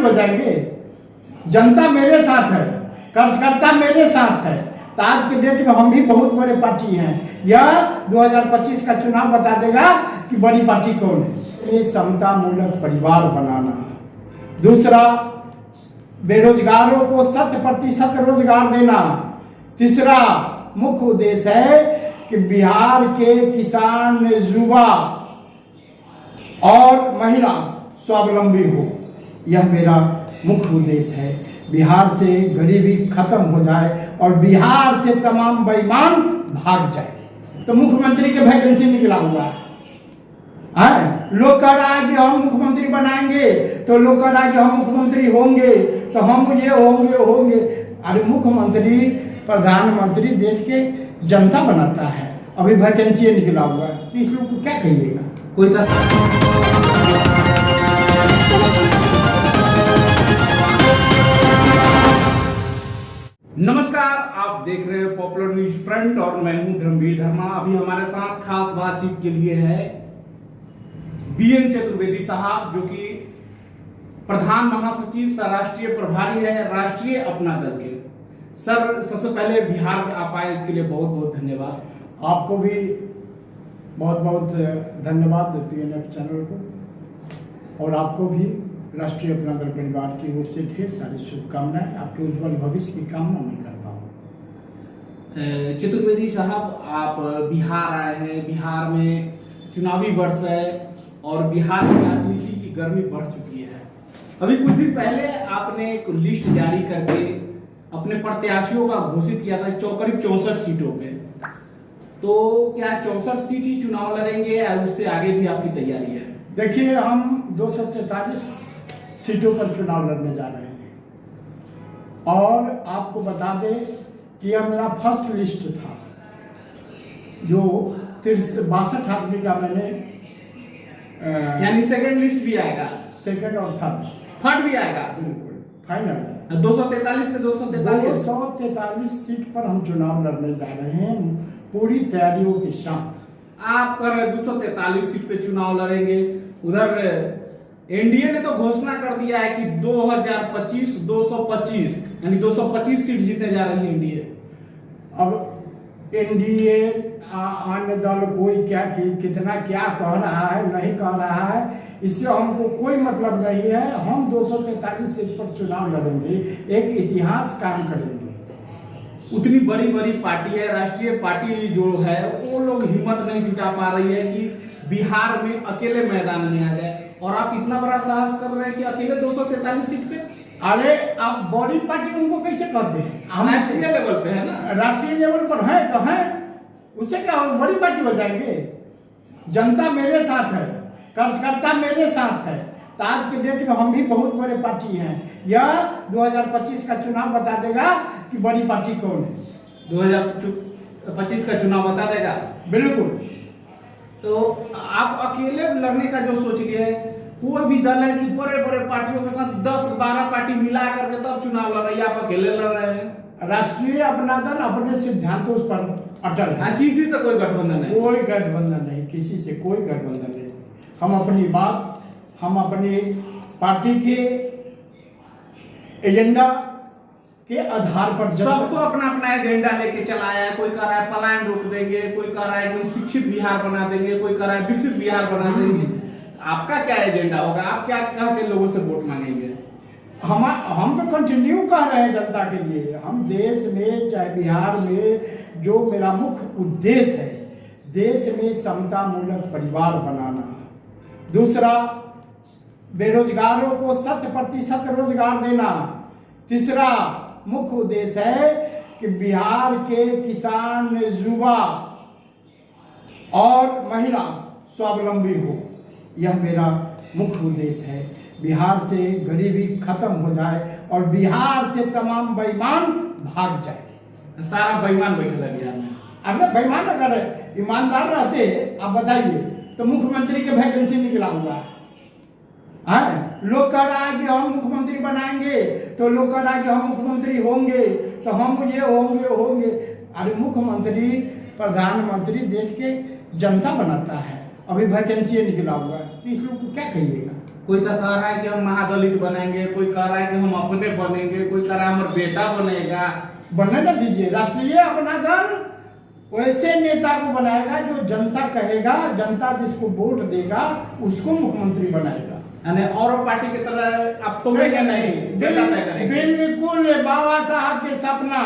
हो जाएंगे। जनता मेरे साथ है, कार्यकर्ता मेरे साथ है। तो आज के डेट में हम भी बहुत बड़े पार्टी हैं। यह 2025 का चुनाव बता देगा कि बड़ी पार्टी कौन है। ये समता मूलक परिवार बनाना। दूसरा, बेरोजगारों को 100% रोजगार देना। तीसरा मुख्य उद्देश्य है कि बिहार के किसान, युवा और महिला स्वावलंबी हो। यह मेरा मुख्य उद्देश्य है। बिहार से गरीबी खत्म हो जाए और बिहार से तमाम बेईमान भाग जाए। तो मुख्यमंत्री के वैकेंसी निकला हुआ है। लोग कह रहा है कि हम मुख्यमंत्री बनाएंगे, तो लोग कह रहा है कि हम मुख्यमंत्री होंगे तो हम ये होंगे। अरे मुख्यमंत्री, प्रधानमंत्री देश के जनता बनाता है। अभी वैकेंसी निकला हुआ है, तो इस लोग को क्या कहिएगा? कोई नमस्कार, आप देख रहे हैं पॉपुलर न्यूज फ्रंट और मैं हूं धर्मवीर धर्मा। अभी हमारे साथ खास बातचीत के लिए है बीएन चतुर्वेदी साहब, जो कि प्रधान महासचिव सह राष्ट्रीय प्रभारी है राष्ट्रीय अपना दल के। सर, सबसे पहले बिहार आप आए, इसके लिए बहुत बहुत धन्यवाद। आपको भी बहुत बहुत धन्यवाद पीएनएफ चैनल को, और आपको भी राष्ट्रीय अपना दल परिवार की ओर से ढेर सारी शुभकामनाएं। आपके उज्जवल भविष्य की कामना मैं करता हूँ। चतुर्वेदी साहब, आप बिहार आए हैं। बिहार में चुनावी वर्ष है और बिहार की राजनीति की गर्मी बढ़ चुकी है। अभी कुछ दिन पहले आपने एक लिस्ट जारी करके अपने प्रत्याशियों का घोषित किया था करीब 64 सीटों पे। तो क्या 64 सीट ही चुनाव लड़ेंगे या उससे आगे भी आपकी तैयारी है? देखिए, हम 243 सीटों पर चुनाव लड़ने जा रहे हैं। और आपको बता दें कि यह मेरा फर्स्ट लिस्ट था, जो 62 आदमी का मैंने यानी सेकंड लिस्ट भी आएगा? सेकंड और थर्ड भी आएगा? बिल्कुल फाइनल। 243 के 243 सीट पर हम चुनाव लड़ने जा रहे हैं, पूरी तैयारियों के साथ। आप कर रहे 243 सीट पे चुनाव लड़ेंगे। उधर एनडीए ने तो घोषणा कर दिया है कि 2025 225 यानी 225 सीट जीतने जा रही है एनडीए। अब एनडीए अन्य दल कोई कितना क्या कह रहा है, नहीं कह रहा है, इससे हमको कोई मतलब नहीं है। हम 243 सीट पर चुनाव लड़ेंगे, एक इतिहास काम करेंगे। उतनी बड़ी बड़ी पार्टी है, राष्ट्रीय पार्टी जो है, वो लोग हिम्मत नहीं जुटा पा रही है कि बिहार में अकेले मैदान में आ जाए, और आप इतना बड़ा साहस कर रहे हैं कि अकेले 243 सीट पे। अरे आप बड़ी पार्टी उनको कैसे कहते हैं? हम राष्ट्रीय लेवल पे है ना, राष्ट्रीय लेवल पर है तो है, उससे क्या हो, बड़ी पार्टी हो जाएंगे। जनता मेरे साथ है, कार्यकर्ता मेरे साथ है। तो आज के डेट में हम भी बहुत बड़े पार्टी हैं। यह 2025 का चुनाव बता देगा कि बड़ी पार्टी कौन है। 2025 का चुनाव बता देगा? बिल्कुल। तो आप अकेले लड़ने का जो सोच लिए है, कोई भी दल है कि बड़े बड़े पार्टियों के साथ 10-12 पार्टी मिला करके तब चुनाव लड़ रही है, आप अकेले लड़ रहे हैं? राष्ट्रीय अपना दल अपने सिद्धांतों पर अटल है। किसी से कोई गठबंधन नहीं? कोई गठबंधन नहीं, किसी से कोई गठबंधन नहीं। हम अपनी बात, हम अपनी पार्टी के एजेंडा के आधार पर, सब तो अपना अपना एजेंडा लेके चलाया है। कोई कह रहा है पलायन रोक देंगे, कोई कह रहा है कि हम शिक्षित बिहार बना देंगे, कोई कह रहा है विकसित बिहार बना देंगे। आपका क्या एजेंडा होगा? आप क्या कह के लोगों से वोट मांगेंगे? हम तो कंटिन्यू कह रहे हैं जनता के लिए। हम देश में, चाहे बिहार में, जो मेरा मुख्य उद्देश्य है, देश में समता मूलक परिवार बनाना। दूसरा, बेरोजगारों को 100% रोजगार देना। तीसरा मुख्य उद्देश्य है कि बिहार के किसान, युवा और महिला स्वावलंबी हो। यह मेरा मुख्य उद्देश्य है। बिहार से गरीबी खत्म हो जाए और बिहार से तमाम बेईमान भाग जाए। सारा बेईमान बैठे है बिहार में। अगर बेईमान अगर ईमानदार रहते, आप बताइए, तो मुख्यमंत्री के वैकेंसी निकला हुआ है। लोग कह रहा है कि हम मुख्यमंत्री बनाएंगे, तो लोग कह रहा है कि हम मुख्यमंत्री होंगे तो हम ये होंगे। अरे मुख्यमंत्री, प्रधानमंत्री देश के जनता बनाता है। अभी वैकेंसी निकला हुआ है, तो इस लोग को क्या कहिएगा? कोई तो कह रहा है कि हम महादलित बनेंगे, कोई कह रहा है कि हम अपने बनेंगे, कोई कह रहा है हमारा बेटा बनेगा। बनने न दीजिए। राष्ट्रीय अपना दल वैसे नेता को बनाएगा जो जनता कहेगा, जनता जिसको वोट देगा उसको मुख्यमंत्री बनाएगा। यानी और पार्टी की तरह आप थोपेंगे नहीं, जनता तय करेगी। बिल्कुल बाबा साहब के सपना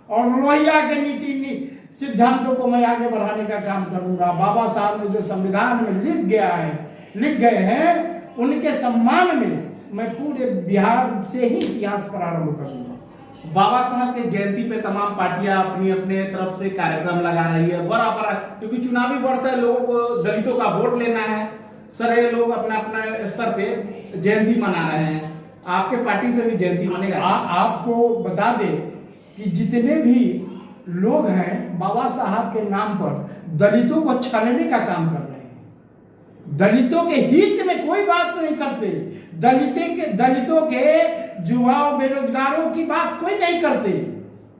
और लोहिया के नीति सिद्धांतों को मैं आगे बढ़ाने का काम करूंगा। बाबा साहब ने जो संविधान में लिख गए हैं उनके सम्मान में मैं पूरे बिहार से ही इतिहास प्रारंभ करूंगा। बाबा साहब के जयंती पे तमाम पार्टियां अपनी अपने तरफ से कार्यक्रम लगा रही है बड़ा बड़ा, क्योंकि चुनावी वर्ष है, लोगों को दलितों का वोट लेना है। सारे लोग अपना अपना स्तर पे जयंती मना रहे हैं। आपके पार्टी से भी जयंती मनेगा? आपको बता दे कि जितने भी लोग हैं बाबा साहब के नाम पर दलितों को छानने का काम कर रहे हैं। दलितों के हित में कोई बात नहीं करते। दलितों के युवाओं बेरोजगारों की बात कोई नहीं करते।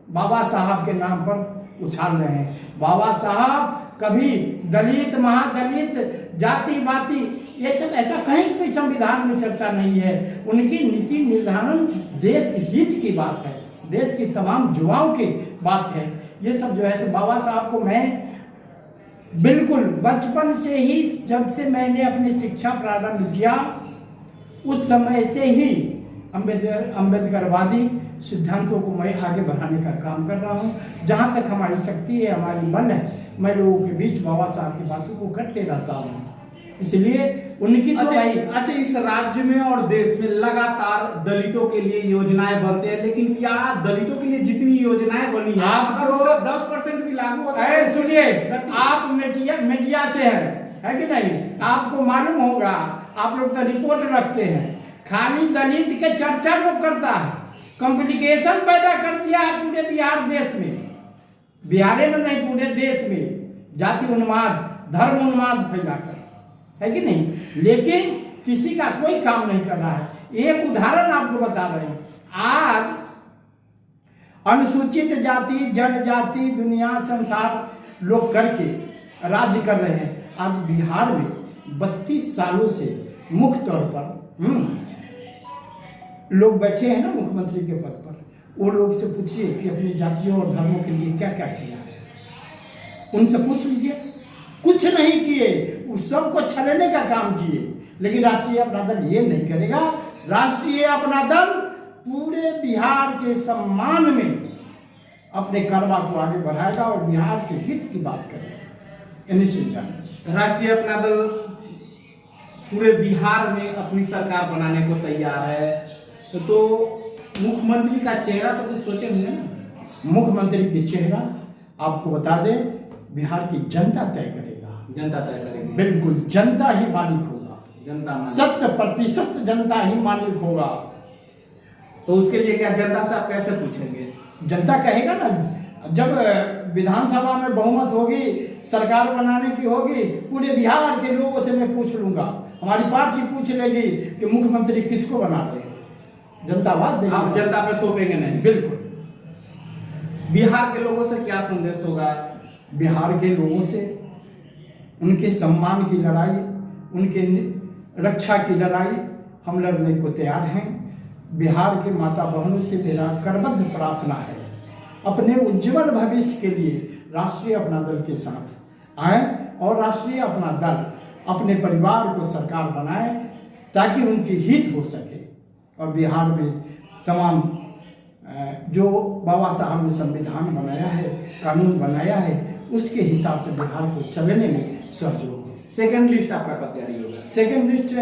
बाबा साहब के नाम पर उछाल रहे हैं। बाबा साहब कभी दलित महादलित जाति बाति ये सब ऐसा कहीं भी संविधान में चर्चा नहीं है। उनकी नीति निर्धारण देश हित की बात है, देश की तमाम युवाओं की बात है। ये सब जो है बाबा साहब को मैं बिल्कुल बचपन से ही, जब से मैंने अपनी शिक्षा प्रारंभ किया उस समय से ही अम्बेडकरवादी सिद्धांतों को मैं आगे बढ़ाने का काम कर रहा हूँ। जहाँ तक हमारी शक्ति है, हमारी बल है, मैं लोगों के बीच बाबा साहब की बातों को करते रहता हूँ। इसलिए उनकी अच्छा, इस राज्य में और देश में लगातार दलितों के लिए योजनाएं बनते हैं, लेकिन क्या दलितों के लिए जितनी योजनाएं बनी है आपको 10% भी लागू होता है? सुनिए, आप मीडिया से है कि नहीं? आपको मालूम होगा, आप लोग तो रिपोर्ट रखते हैं। खाली दलित के चर्चा लोग करता है, कॉम्प्लिकेशन पैदा कर दिया है पूरे बिहार देश में। बिहार में नहीं, पूरे देश में जाति उन्माद, धर्म उन्माद फैलाकर, है कि नहीं? लेकिन किसी का कोई काम नहीं कर रहा है। एक उदाहरण आपको बता रहे हैं। आज अनुसूचित जाति जनजाति दुनिया संसार लोग करके राज्य कर रहे हैं। आज बिहार में 32 सालों से मुख्य तौर पर लोग बैठे हैं ना मुख्यमंत्री के पद पर। वो लोग से पूछिए कि अपनी जातियों और धर्मों के लिए क्या क्या किया है। उनसे पूछ लीजिए, कुछ नहीं किए, उस सबको छलने का काम किए। लेकिन राष्ट्रीय अपना दल ये नहीं करेगा। राष्ट्रीय अपना दल पूरे बिहार के सम्मान में अपने कारवा को आगे बढ़ाएगा और बिहार के हित की बात करेगा। निश्चित जानिए, राष्ट्रीय अपना दल पूरे बिहार में अपनी सरकार बनाने को तैयार है। तो मुख्यमंत्री का चेहरा तो कुछ सोचे होंगे ना? मुख्यमंत्री की चेहरा आपको बता दें, बिहार की जनता तय करेगा। जनता तय करेगी? बिल्कुल, जनता ही मालिक होगा। जनता 100% जनता ही मालिक होगा। तो उसके लिए क्या जनता से आप कैसे पूछेंगे? जनता कहेगा ना, जब विधानसभा में बहुमत होगी, सरकार बनाने की होगी, पूरे बिहार के लोगों से मैं पूछ लूंगा। हमारी पार्टी पूछ लेगी कि मुख्यमंत्री किसको बना रहे हैं। जनता बात देगी। आप जनता पे थोपेंगे नहीं? बिल्कुल। बिहार के लोगों से क्या संदेश होगा? बिहार के लोगों से उनके सम्मान की लड़ाई, उनके रक्षा की लड़ाई हम लड़ने को तैयार हैं। बिहार के माता बहनों से मेरा करबद्ध प्रार्थना है, अपने उज्जवल भविष्य के लिए राष्ट्रीय अपना दल के साथ आए और राष्ट्रीय अपना दल अपने परिवार को सरकार बनाए ताकि उनकी हित हो सके। और बिहार में तमाम जो बाबा साहब ने संविधान बनाया है, कानून बनाया है, उसके हिसाब से बिहार को चलने में सहयोग। सेकंड लिस्ट आपका कब जारी होगा? सेकंड लिस्ट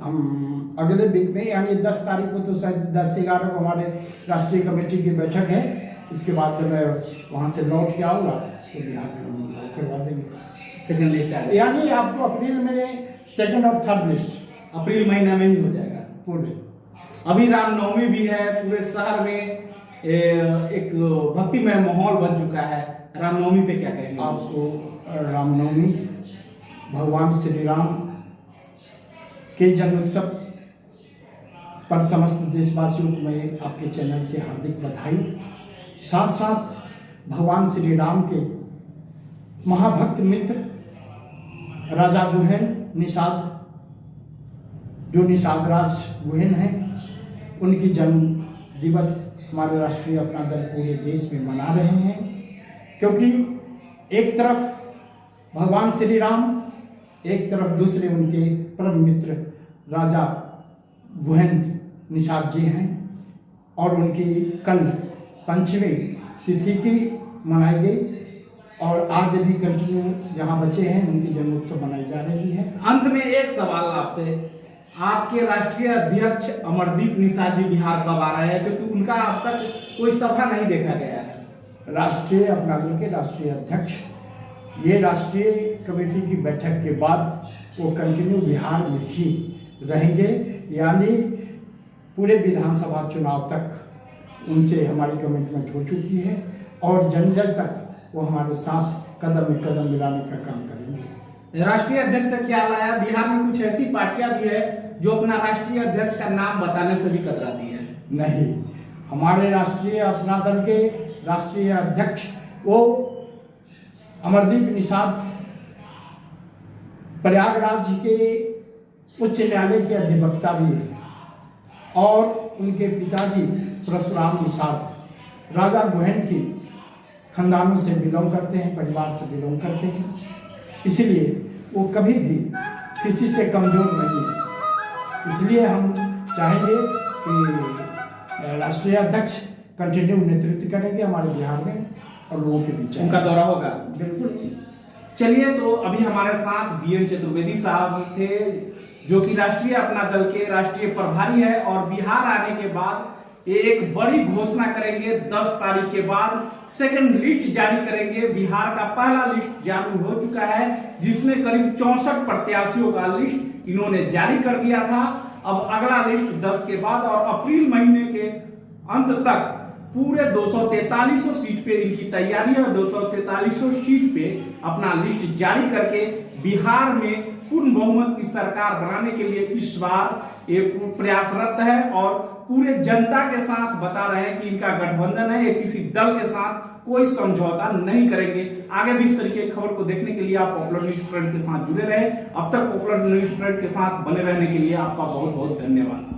हम अगले वीक में, यानी 10 तारीख को, तो शायद 10 से 11 को हमारे राष्ट्रीय कमेटी की बैठक है। इसके बाद जब मैं वहाँ से लौट के आऊँगा तो बिहार में हम करवा देंगे सेकंड लिस्ट आ यानी आपको अप्रैल में सेकंड और थर्ड लिस्ट अप्रैल महीना में ही हो जाएगा पूरे। अभी रामनवमी भी है, पूरे शहर में एक भक्तिमय माहौल बन चुका है। रामनवमी पे क्या कहेंगे? आपको रामनवमी भगवान श्री राम के जन्मोत्सव पर समस्त देशवासियों को मैं आपके चैनल से हार्दिक बधाई। साथ साथ भगवान श्री राम के महाभक्त मित्र राजा गुहेन निषाद जो निषाद राज गुहेन हैं, उनकी जन्म दिवस हमारे राष्ट्रीय अपना दल पूरे देश में मना रहे हैं, क्योंकि एक तरफ भगवान श्री राम, एक तरफ दूसरे उनके परम मित्र राजा गुहेन निषाद जी हैं, और उनकी कल 5वीं तिथि की मनाई गई और आज भी कंटिन्यू जहां बचे हैं उनकी जन्मोत्सव मनाई जा रही है। अंत में एक सवाल आपसे, आपके राष्ट्रीय अध्यक्ष अमरदीप निषाद जी बिहार कब आ रहे हैं, क्योंकि उनका अब तक कोई सभा नहीं देखा गया है। राष्ट्रीय अपना दल के राष्ट्रीय अध्यक्ष ये राष्ट्रीय कमेटी की बैठक के बाद वो कंटिन्यू बिहार में ही रहेंगे, यानी पूरे विधानसभा चुनाव तक उनसे हमारी कमिटमेंट हो चुकी है और जन जन तक वो हमारे साथ कदम में कदम मिलाने का काम करेंगे। राष्ट्रीय अध्यक्ष से क्या लाया? बिहार में कुछ ऐसी पार्टियां भी है जो अपना राष्ट्रीय अध्यक्ष का नाम बताने से भी कतराती है। नहीं, हमारे राष्ट्रीय अपना दल के राष्ट्रीय अध्यक्ष वो अमरदीप निषाद प्रयागराज के उच्च न्यायालय के अधिवक्ता भी हैं और उनके पिताजी परशुराम निषाद राजा गुहेन की खानदानों से बिलोंग करते हैं, परिवार से बिलोंग करते हैं, इसलिए वो कभी भी किसी से कमजोर नहीं है। इसलिए हम चाहेंगे कि राष्ट्रीय अध्यक्ष कंटिन्यू नेतृत्व करेंगे हमारे बिहार में और लोगों के बीच उनका दौरा होगा। बिल्कुल। चलिए, तो अभी हमारे साथ बीएन चतुर्वेदी साहब थे, जो कि राष्ट्रीय अपना दल के राष्ट्रीय प्रभारी है और बिहार आने के बाद एक बड़ी घोषणा करेंगे। 10 तारीख के बाद सेकंड लिस्ट जारी करेंगे। बिहार का पहला लिस्ट जारी हो चुका है, जिसमें करीब 64 प्रत्याशियों का लिस्ट इन्होंने जारी कर दिया था। अब अगला लिस्ट 10 के बाद और अप्रैल महीने के अंत तक पूरे 243 सीट पे इनकी तैयारी है। 243 सीट पे अपना लिस्ट जारी करके बिहार में पूर्ण बहुमत की सरकार बनाने के लिए इस बार ये प्रयासरत है और पूरे जनता के साथ बता रहे हैं कि इनका गठबंधन है, ये किसी दल के साथ कोई समझौता नहीं करेंगे। आगे भी इस तरीके की खबर को देखने के लिए आप पॉपुलर न्यूज फ्रंट के साथ जुड़े रहे। अब तक पॉपुलर न्यूज फ्रंट के साथ बने रहने के लिए आपका बहुत बहुत धन्यवाद।